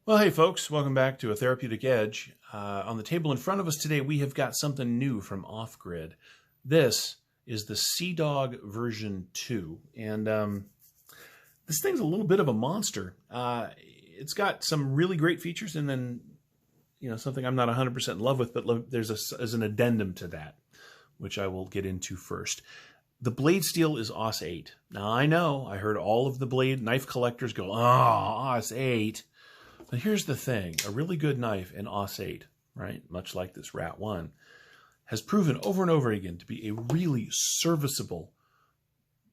Well, hey folks, welcome back to A Therapeutic Edge. On the table in front of us today, we have got something new from Off-Grid. This is the Seadog version 2, and this thing's a little bit of a monster. It's got some really great features, and then, something I'm not 100% in love with, but there's an addendum to that, which I will get into first. The blade steel is AUS 8. Now, I know, I heard all of the blade knife collectors go, oh, AUS 8. But here's the thing, a really good knife in AUS 8, right, much like this Rat 1, has proven over and over again to be a really serviceable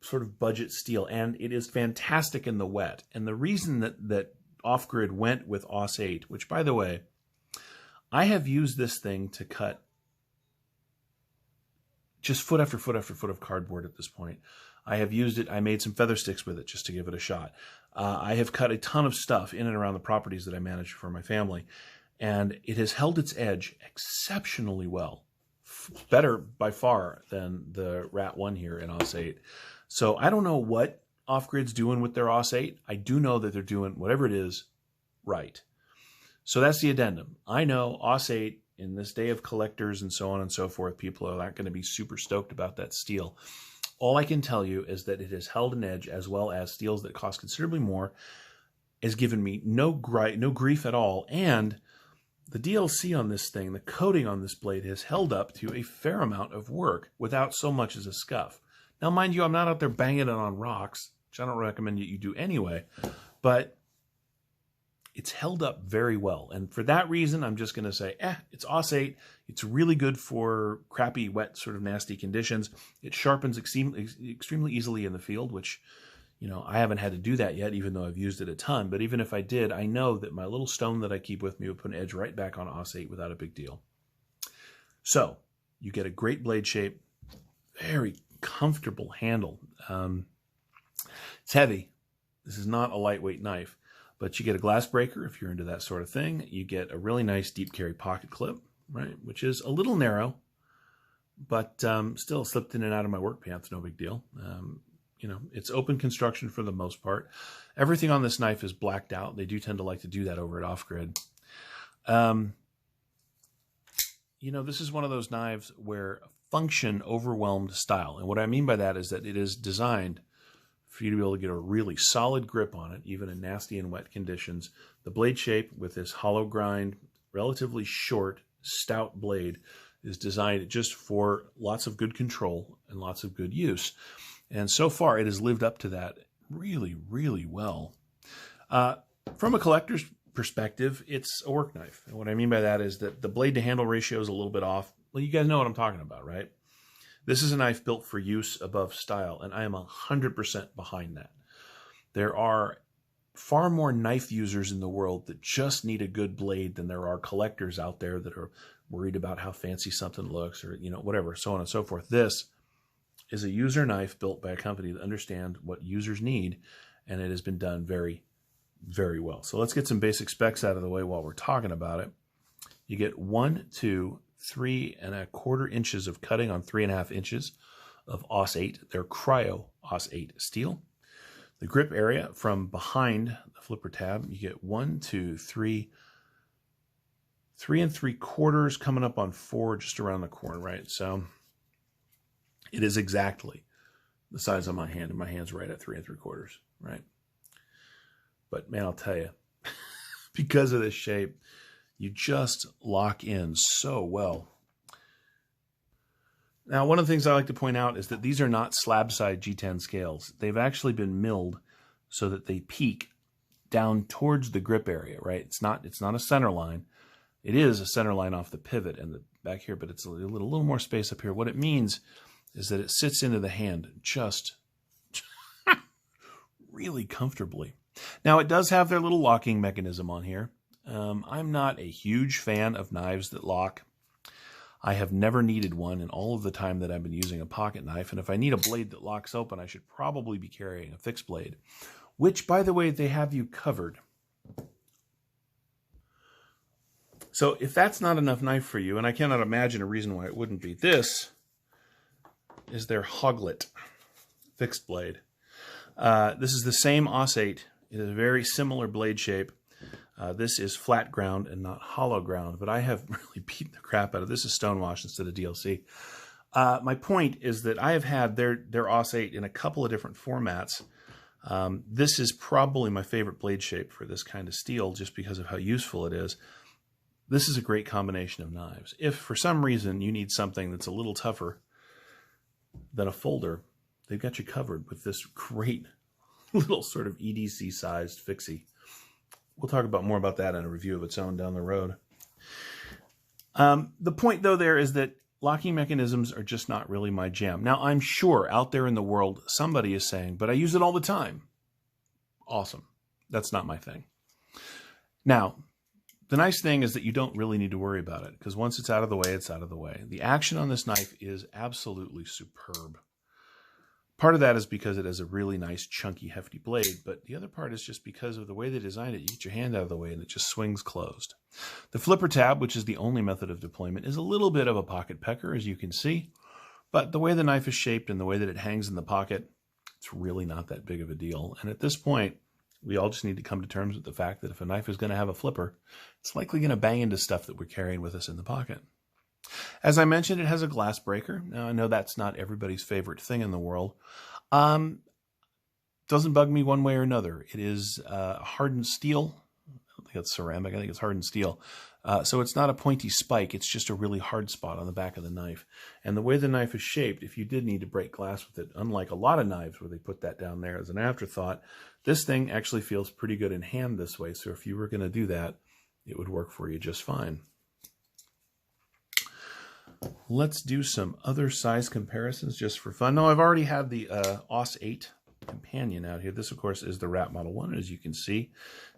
sort of budget steel, and it is fantastic in the wet. And the reason that Off-Grid went with AUS 8, which, by the way, I have used this thing to cut just foot after foot after foot of cardboard at this point. I have used it. I made some feather sticks with it just to give it a shot. I have cut a ton of stuff in and around the properties that I manage for my family, and it has held its edge exceptionally well. Better by far than the Rat 1 here in AUS 8. So I don't know what Off-Grid's doing with their AUS 8. I do know that they're doing whatever it is right. So that's the addendum. I know AUS 8, in this day of collectors and so on and so forth, people are not going to be super stoked about that steel. All I can tell you is that it has held an edge, as well as steels that cost considerably more, has given me no grief at all. And the DLC on this thing, the coating on this blade, has held up to a fair amount of work without so much as a scuff. Now, mind you, I'm not out there banging it on rocks, which I don't recommend that you do anyway, but it's held up very well. And for that reason, I'm just going to say, it's AUS 8. It's really good for crappy, wet, sort of nasty conditions. It sharpens extremely easily in the field, which, I haven't had to do that yet, even though I've used it a ton. But even if I did, I know that my little stone that I keep with me would put an edge right back on AUS 8 without a big deal. So you get a great blade shape, very comfortable handle. It's heavy. This is not a lightweight knife. But you get a glass breaker if you're into that sort of thing. You get a really nice deep carry pocket clip, right, which is a little narrow, but still slipped in and out of my work pants, no big deal. It's open construction for the most part. Everything on this knife is blacked out. They do tend to like to do that over at Off-Grid. This is one of those knives where function overwhelmed style. And what I mean by that is that it is designed for you to be able to get a really solid grip on it, even in nasty and wet conditions. The blade shape with this hollow grind, relatively short, stout blade is designed just for lots of good control and lots of good use. And so far, it has lived up to that really, really well. From a collector's perspective, it's a work knife. And what I mean by that is that the blade to handle ratio is a little bit off. Well, you guys know what I'm talking about, right? This is a knife built for use above style, and I am 100% behind that. There are far more knife users in the world that just need a good blade than there are collectors out there that are worried about how fancy something looks or, whatever, so on and so forth. This is a user knife built by a company that understands what users need, and it has been done very, very well. So let's get some basic specs out of the way while we're talking about it. You get 1, 2, 3¼ inches of cutting on 3½ inches of AUS 8. They're cryo AUS 8 steel. The grip area from behind the flipper tab, you get 1, 2, 3, 3¾ coming up on 4, just around the corner, right? So it is exactly the size of my hand, and my hand's right at 3¾ right? But man, I'll tell you, because of this shape, you just lock in so well. Now, one of the things I like to point out is that these are not slab-side G10 scales. They've actually been milled so that they peak down towards the grip area, right? It's not a center line. It is a center line off the pivot and the back here, but it's a little more space up here. What it means is that it sits into the hand just really comfortably. Now, it does have their little locking mechanism on here. I'm not a huge fan of knives that lock. I have never needed one in all of the time that I've been using a pocket knife. And if I need a blade that locks open, I should probably be carrying a fixed blade, which, by the way, they have you covered. So if that's not enough knife for you, and I cannot imagine a reason why it wouldn't be, this is their Hoglet fixed blade. This is the same AUS 8. It is a very similar blade shape. This is flat ground and not hollow ground, but I have really beaten the crap out of this. Is stonewash instead of DLC. My point is that I have had their OS 8 in a couple of different formats. This is probably my favorite blade shape for this kind of steel just because of how useful it is. This is a great combination of knives. If for some reason you need something that's a little tougher than a folder, they've got you covered with this great little sort of EDC-sized fixie. We'll talk about more about that in a review of its own down the road. The point, though, there is that locking mechanisms are just not really my jam. Now, I'm sure out there in the world, somebody is saying, but I use it all the time. Awesome. That's not my thing. Now, the nice thing is that you don't really need to worry about it, because once it's out of the way, it's out of the way. The action on this knife is absolutely superb. Part of that is because it has a really nice, chunky, hefty blade, but the other part is just because of the way they designed it. You get your hand out of the way and it just swings closed. The flipper tab, which is the only method of deployment, is a little bit of a pocket pecker, as you can see, but the way the knife is shaped and the way that it hangs in the pocket, it's really not that big of a deal. And at this point, we all just need to come to terms with the fact that if a knife is going to have a flipper, it's likely going to bang into stuff that we're carrying with us in the pocket. As I mentioned, it has a glass breaker. Now, I know that's not everybody's favorite thing in the world. Doesn't bug me one way or another. It is hardened steel. I don't think it's ceramic. I think it's hardened steel. So it's not a pointy spike. It's just a really hard spot on the back of the knife. And the way the knife is shaped, if you did need to break glass with it, unlike a lot of knives where they put that down there as an afterthought, this thing actually feels pretty good in hand this way. So if you were going to do that, it would work for you just fine. Let's do some other size comparisons just for fun. Now, I've already had the OS 8 companion out here. This, of course, is the Rat Model 1. As you can see,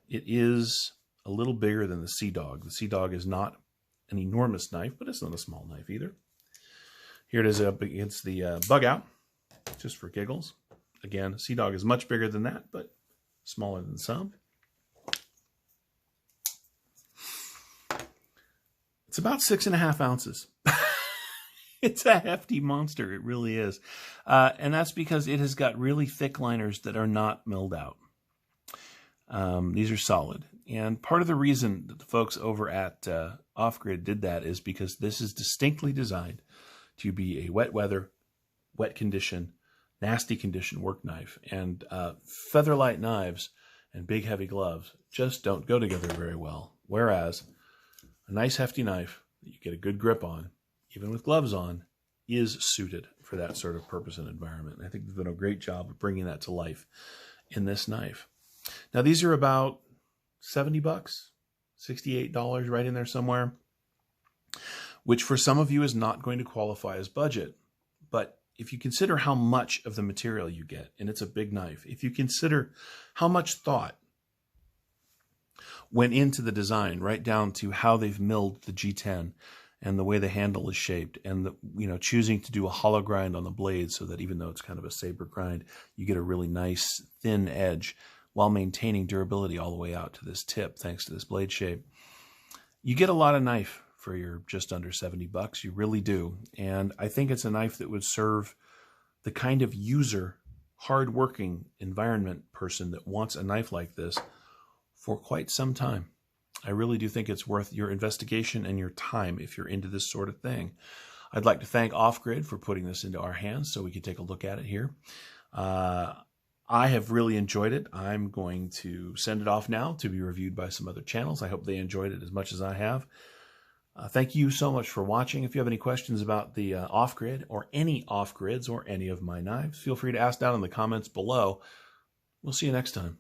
it is a little bigger than the Seadog. The Seadog is not an enormous knife, but it's not a small knife either. Here it is up against the Bug Out, just for giggles. Again, Seadog is much bigger than that, but smaller than some. It's about 6.5 ounces. It's a hefty monster. It really is. And that's because it has got really thick liners that are not milled out. These are solid. And part of the reason that the folks over at Off-Grid did that is because this is distinctly designed to be a wet weather, wet condition, nasty condition work knife. And feather light knives and big heavy gloves just don't go together very well. Whereas a nice hefty knife that you get a good grip on, even with gloves on, is suited for that sort of purpose and environment. And I think they've done a great job of bringing that to life in this knife. Now, these are about $70, $68, right in there somewhere, which for some of you is not going to qualify as budget. But if you consider how much of the material you get, and it's a big knife, if you consider how much thought went into the design, right down to how they've milled the G10 and the way the handle is shaped, and the, choosing to do a hollow grind on the blade so that even though it's kind of a saber grind, you get a really nice thin edge while maintaining durability all the way out to this tip thanks to this blade shape. You get a lot of knife for your just under $70. You really do. And I think it's a knife that would serve the kind of user, hard-working environment person that wants a knife like this for quite some time. I really do think it's worth your investigation and your time if you're into this sort of thing. I'd like to thank Off-Grid for putting this into our hands so we can take a look at it here. I have really enjoyed it. I'm going to send it off now to be reviewed by some other channels. I hope they enjoyed it as much as I have. Thank you so much for watching. If you have any questions about the Off-Grid or any Off-Grids or any of my knives, feel free to ask down in the comments below. We'll see you next time.